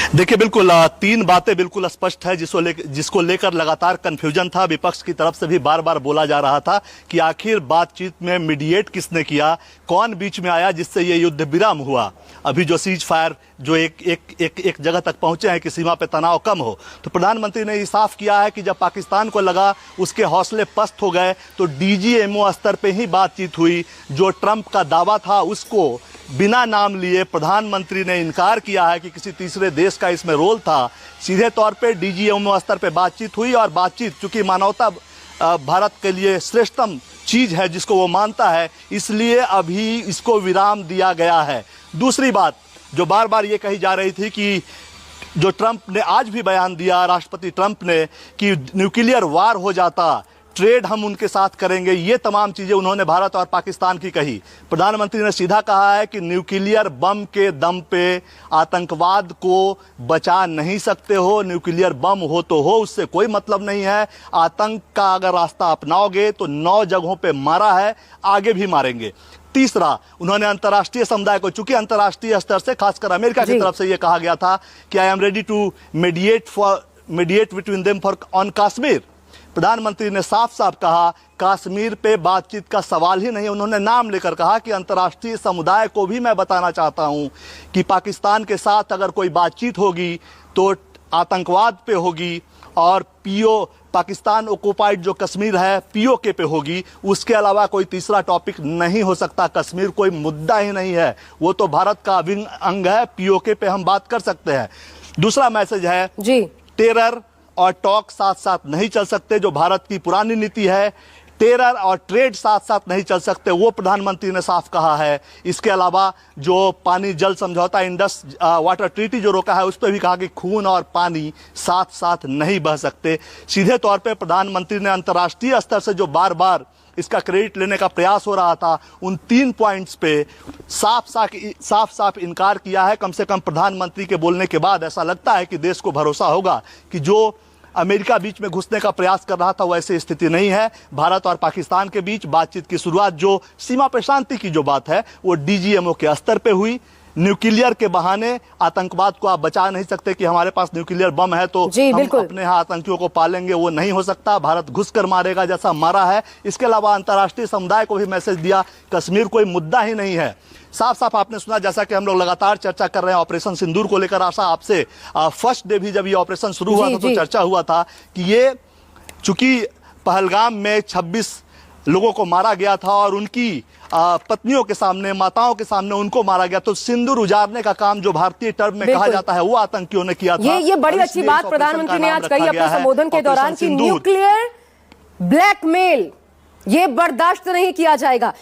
देखिए बिल्कुल तीन बातें बिल्कुल स्पष्ट है जिसको लेकर लगातार कंफ्यूजन था। विपक्ष की तरफ से भी बार बार बोला जा रहा था कि आखिर बातचीत में मीडिएट किसने किया, कौन बीच में आया जिससे ये युद्ध विराम हुआ। अभी जो सीज फायर जो एक जगह तक पहुंचे हैं कि सीमा पे तनाव कम हो, तो प्रधानमंत्री ने ये साफ किया है कि जब पाकिस्तान को लगा उसके हौसले पस्त हो गए तो डीजीएमओ स्तर पे ही बातचीत हुई। जो ट्रंप का दावा था उसको बिना नाम लिए प्रधानमंत्री ने इनकार किया है कि किसी तीसरे देश का इसमें रोल था। सीधे तौर पे डीजीएमओ स्तर पे बातचीत हुई और बातचीत चूंकि मानवता भारत के लिए श्रेष्ठतम चीज है जिसको वो मानता है, इसलिए अभी इसको विराम दिया गया है। दूसरी बात जो बार बार ये कही जा रही थी कि जो ट्रंप ने आज भी बयान दिया, राष्ट्रपति ट्रंप ने, कि न्यूक्लियर वार हो जाता, ट्रेड हम उनके साथ करेंगे, ये तमाम चीजें उन्होंने भारत और पाकिस्तान की कही। प्रधानमंत्री ने सीधा कहा है कि न्यूक्लियर बम के दम पे आतंकवाद को बचा नहीं सकते हो, न्यूक्लियर बम हो तो हो, उससे कोई मतलब नहीं है। आतंक का अगर रास्ता अपनाओगे तो 9 जगहों पे मारा है, आगे भी मारेंगे। तीसरा, उन्होंने अंतर्राष्ट्रीय समुदाय को, चूंकि अंतर्राष्ट्रीय स्तर से खासकर अमेरिका की तरफ से यह कहा गया था कि I am ready to mediate between them for on Kashmir. प्रधानमंत्री ने साफ साफ कहा कश्मीर पे बातचीत का सवाल ही नहीं। उन्होंने नाम लेकर कहा कि अंतर्राष्ट्रीय समुदाय को भी मैं बताना चाहता हूं कि पाकिस्तान के साथ अगर कोई बातचीत होगी तो आतंकवाद पे होगी और पाकिस्तान ऑक्युपाइड जो कश्मीर है पीओके पे होगी। उसके अलावा कोई तीसरा टॉपिक नहीं हो सकता। कश्मीर कोई मुद्दा ही नहीं है, वो तो भारत का अभिन्न अंग है। पीओके पे हम बात कर सकते हैं। दूसरा मैसेज है जी, टेरर और टॉक साथ साथ नहीं चल सकते, जो भारत की पुरानी नीति है। टेरर और ट्रेड साथ साथ नहीं चल सकते, वो प्रधानमंत्री ने साफ कहा है। इसके अलावा जो पानी जल समझौता, इंडस वाटर ट्रीटी जो रोका है, उस पर भी कहा कि खून और पानी साथ साथ नहीं बह सकते। सीधे तौर पे प्रधानमंत्री ने अंतर्राष्ट्रीय स्तर से जो बार बार इसका क्रेडिट लेने का प्रयास हो रहा था, उन 3 पॉइंट्स पे साफ साफ इनकार किया है। कम से कम प्रधानमंत्री के बोलने के बाद ऐसा लगता है कि देश को भरोसा होगा कि जो अमेरिका बीच में घुसने का प्रयास कर रहा था वैसी स्थिति नहीं है। भारत और पाकिस्तान के बीच बातचीत की शुरुआत, जो सीमा पर शांति की जो बात है, वो डीजीएमओ के स्तर पे हुई। न्यूक्लियर के बहाने आतंकवाद को आप बचा नहीं सकते कि हमारे पास न्यूक्लियर बम है तो हम अपने यहाँ आतंकियों को पालेंगे, वो नहीं हो सकता। भारत घुसकर मारेगा जैसा मारा है। इसके अलावा अंतर्राष्ट्रीय समुदाय को भी मैसेज दिया कश्मीर कोई मुद्दा ही नहीं है। साफ साफ आपने सुना, जैसा कि हम लोग लगातार चर्चा कर रहे हैं ऑपरेशन सिंदूर को लेकर। आशा आपसे फर्स्ट डे भी जब ये ऑपरेशन शुरू हुआ था तो चर्चा हुआ था कि ये चूंकि पहलगाम में 26 लोगों को मारा गया था और उनकी पत्नियों के सामने, माताओं के सामने उनको मारा गया, तो सिंदूर उजाड़ने का काम जो भारतीय टर्म में कहा जाता है वो आतंकियों ने किया था। ये बड़ी अच्छी बात प्रधानमंत्री ने आज कही अपने संबोधन के दौरान कि न्यूक्लियर ब्लैकमेल ये बर्दाश्त नहीं किया जाएगा।